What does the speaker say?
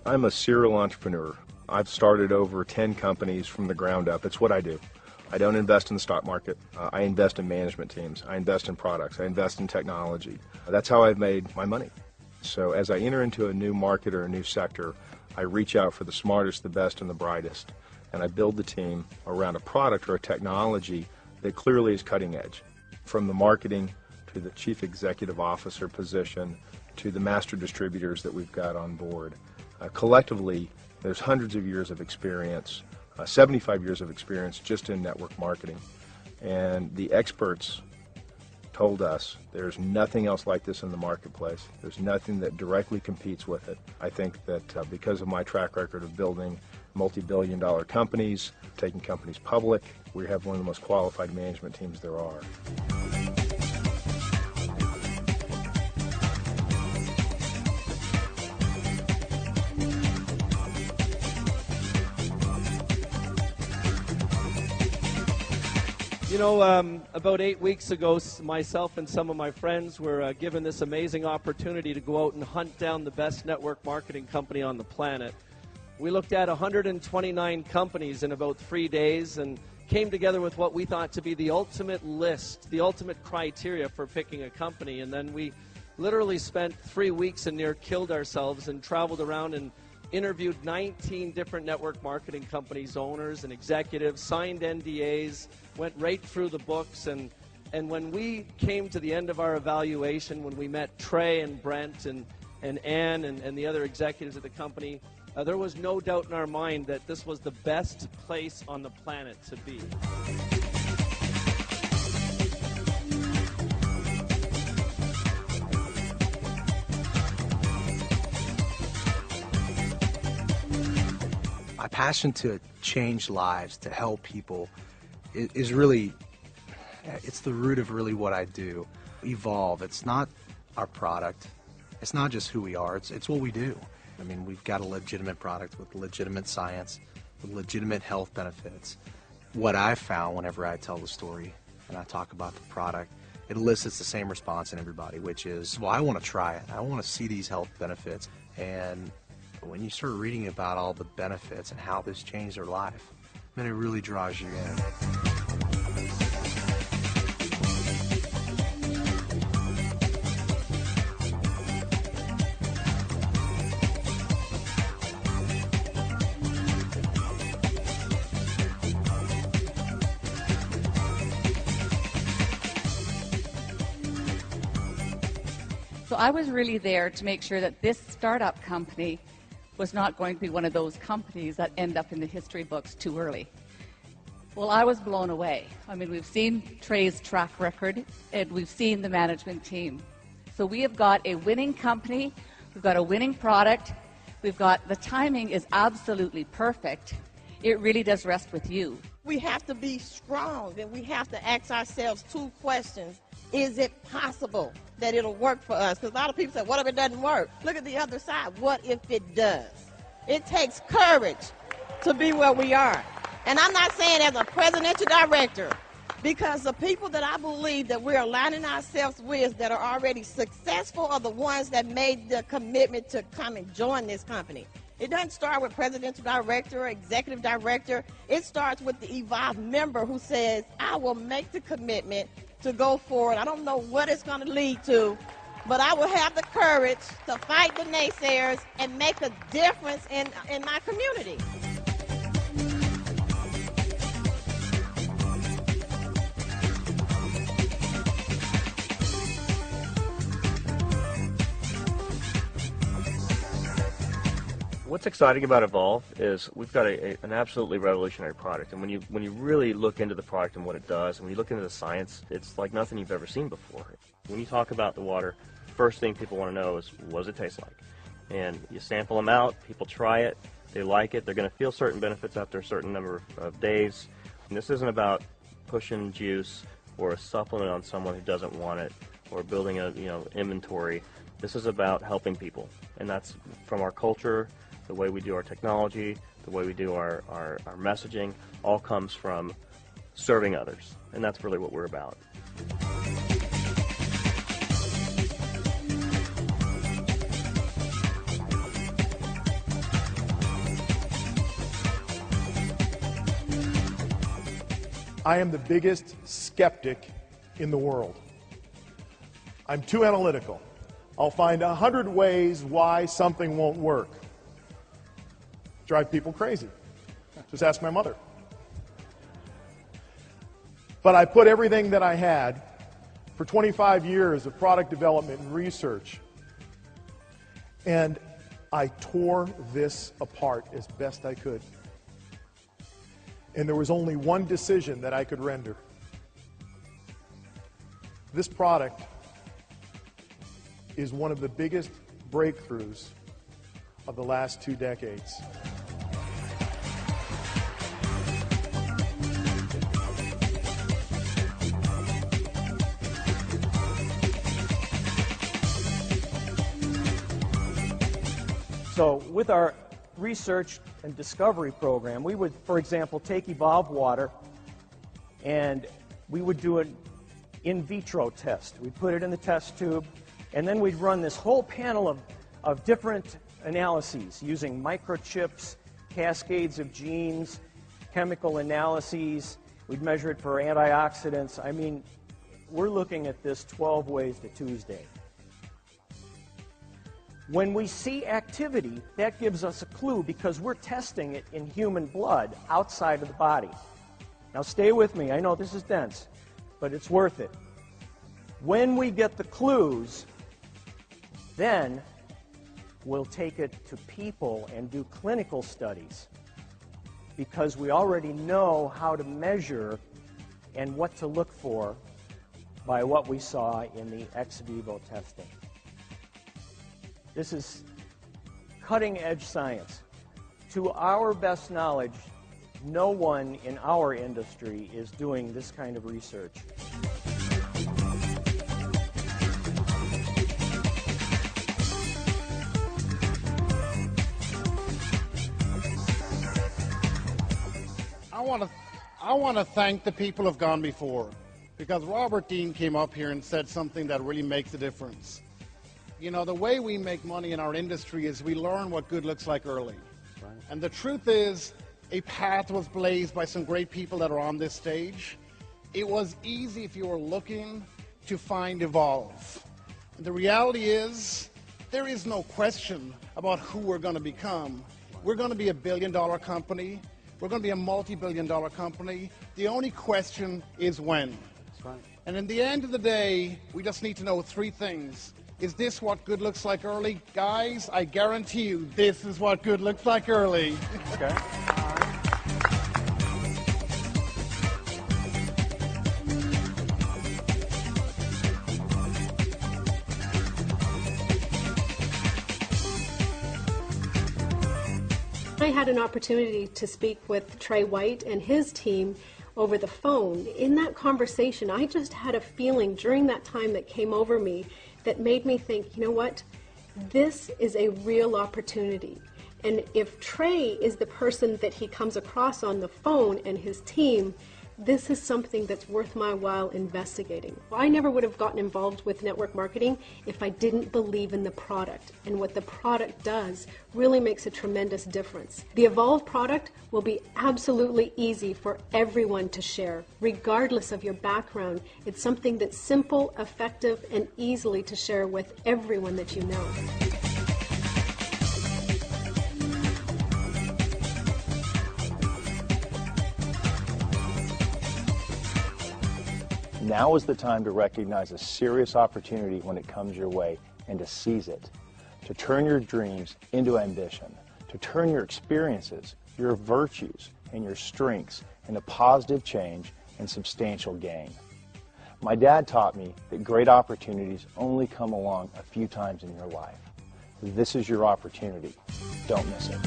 I'm a serial entrepreneur. I've started over 10 companies from the ground up. It's what I do. I don't invest in the stock market. I invest in management teams. I invest in products. I invest in technology. That's how I've made my money. So as I enter into a new market or a new sector, I reach out for the smartest, the best, and the brightest. And I build the team around a product or a technology that clearly is cutting edge. From the marketing to the chief executive officer position to the master distributors that we've got on board. Collectively, there's hundreds of years of experience, 75 years of experience just in network marketing. And the experts told us there's nothing else like this in the marketplace. There's nothing that directly competes with it. I think that because of my track record of building multi-billion-dollar companies, taking companies public, we have one of the most qualified management teams there are. You know, about 8 weeks ago, myself and some of my friends were given this amazing opportunity to go out and hunt down the best network marketing company on the planet. We looked at 129 companies in about 3 days and came together with what we thought to be the ultimate list, the ultimate criteria for picking a company. And then we literally spent 3 weeks and near killed ourselves and traveled around and interviewed 19 different network marketing companies, owners and executives, signed NDAs, went right through the books, and when we came to the end of our evaluation, when we met Trey and Brent and Ann and the other executives at the company, there was no doubt in our mind that this was the best place on the planet to be. My passion to change lives, to help people, is really, it's the root of really what I do. Evolv, it's not our product, it's not just who we are, it's what we do. I mean, we've got a legitimate product with legitimate science, with legitimate health benefits. What I've found whenever I tell the story and I talk about the product, it elicits the same response in everybody, which is, well, I want to try it. I want to see these health benefits. And when you start reading about all the benefits and how this changed their life, then it really draws you in. So I was really there to make sure that this startup company was not going to be one of those companies that end up in the history books too early. Well, I was blown away. I mean, we've seen Trey's track record, and we've seen the management team. So we have got a winning company, we've got a winning product, we've got, the timing is absolutely perfect. It really does rest with you. We have to be strong, and we have to ask ourselves two questions. Is it possible that it'll work for us? Because a lot of people say, what if it doesn't work? Look at the other side. What if it does? It takes courage to be where we are. And I'm not saying as a presidential director, because the people that I believe that we're aligning ourselves with that are already successful are the ones that made the commitment to come and join this company. It doesn't start with presidential director or executive director. It starts with the Evolv member who says, I will make the commitment to go forward. I don't know what it's going to lead to, but I will have the courage to fight the naysayers and make a difference in my community. What's exciting about Evolv is we've got an absolutely revolutionary product, and when you really look into the product and what it does, and when you look into the science, it's like nothing you've ever seen before. When you talk about the water, first thing people want to know is, what does it taste like? And you sample them out, people try it, they like it, they're going to feel certain benefits after a certain number of days. And this isn't about pushing juice or a supplement on someone who doesn't want it, or building a inventory. This is about helping people, and that's from our culture. The way we do our technology, the way we do our messaging, all comes from serving others, and that's really what we're about. I am the biggest skeptic in the world. I'm too analytical. I'll find 100 ways why something won't work. Drive people crazy. Just ask my mother. But I put everything that I had for 25 years of product development and research, and I tore this apart as best I could. And there was only one decision that I could render. This product is one of the biggest breakthroughs of the last 2 decades. So with our research and discovery program, we would, for example, take Evolv water and we would do an in vitro test. We'd put it in the test tube, and then we'd run this whole panel of different analyses using microchips, cascades of genes, chemical analyses. We'd measure it for antioxidants. I mean, we're looking at this 12 ways to Tuesday. When we see activity, that gives us a clue because we're testing it in human blood outside of the body. Now stay with me. I know this is dense, but it's worth it. When we get the clues, then we'll take it to people and do clinical studies because we already know how to measure and what to look for by what we saw in the ex vivo testing. This is cutting-edge science. To our best knowledge, no one in our industry is doing this kind of research. I want to thank the people who've gone before, because Robert Dean came up here and said something that really makes a difference. You know, the way we make money in our industry is we learn what good looks like early. Right. And the truth is, a path was blazed by some great people that are on this stage. It was easy if you were looking to find Evolv. And the reality is, there is no question about who we're going to become. We're going to be a billion-dollar company. We're going to be a multi-billion-dollar company. The only question is when. That's right. And in the end of the day, we just need to know 3 things. Is this what good looks like early? Guys, I guarantee you, this is what good looks like early. Okay. I had an opportunity to speak with Trey White and his team over the phone. In that conversation, I just had a feeling during that time that came over me that made me think, you know what, this is a real opportunity. And if Trey is the person that he comes across on the phone and his team, this is something that's worth my while investigating. I never would have gotten involved with network marketing if I didn't believe in the product. And what the product does really makes a tremendous difference. The Evolv product will be absolutely easy for everyone to share, regardless of your background. It's something that's simple, effective, and easily to share with everyone that you know. Now is the time to recognize a serious opportunity when it comes your way and to seize it. To turn your dreams into ambition. To turn your experiences, your virtues, and your strengths into positive change and substantial gain. My dad taught me that great opportunities only come along a few times in your life. This is your opportunity. Don't miss it.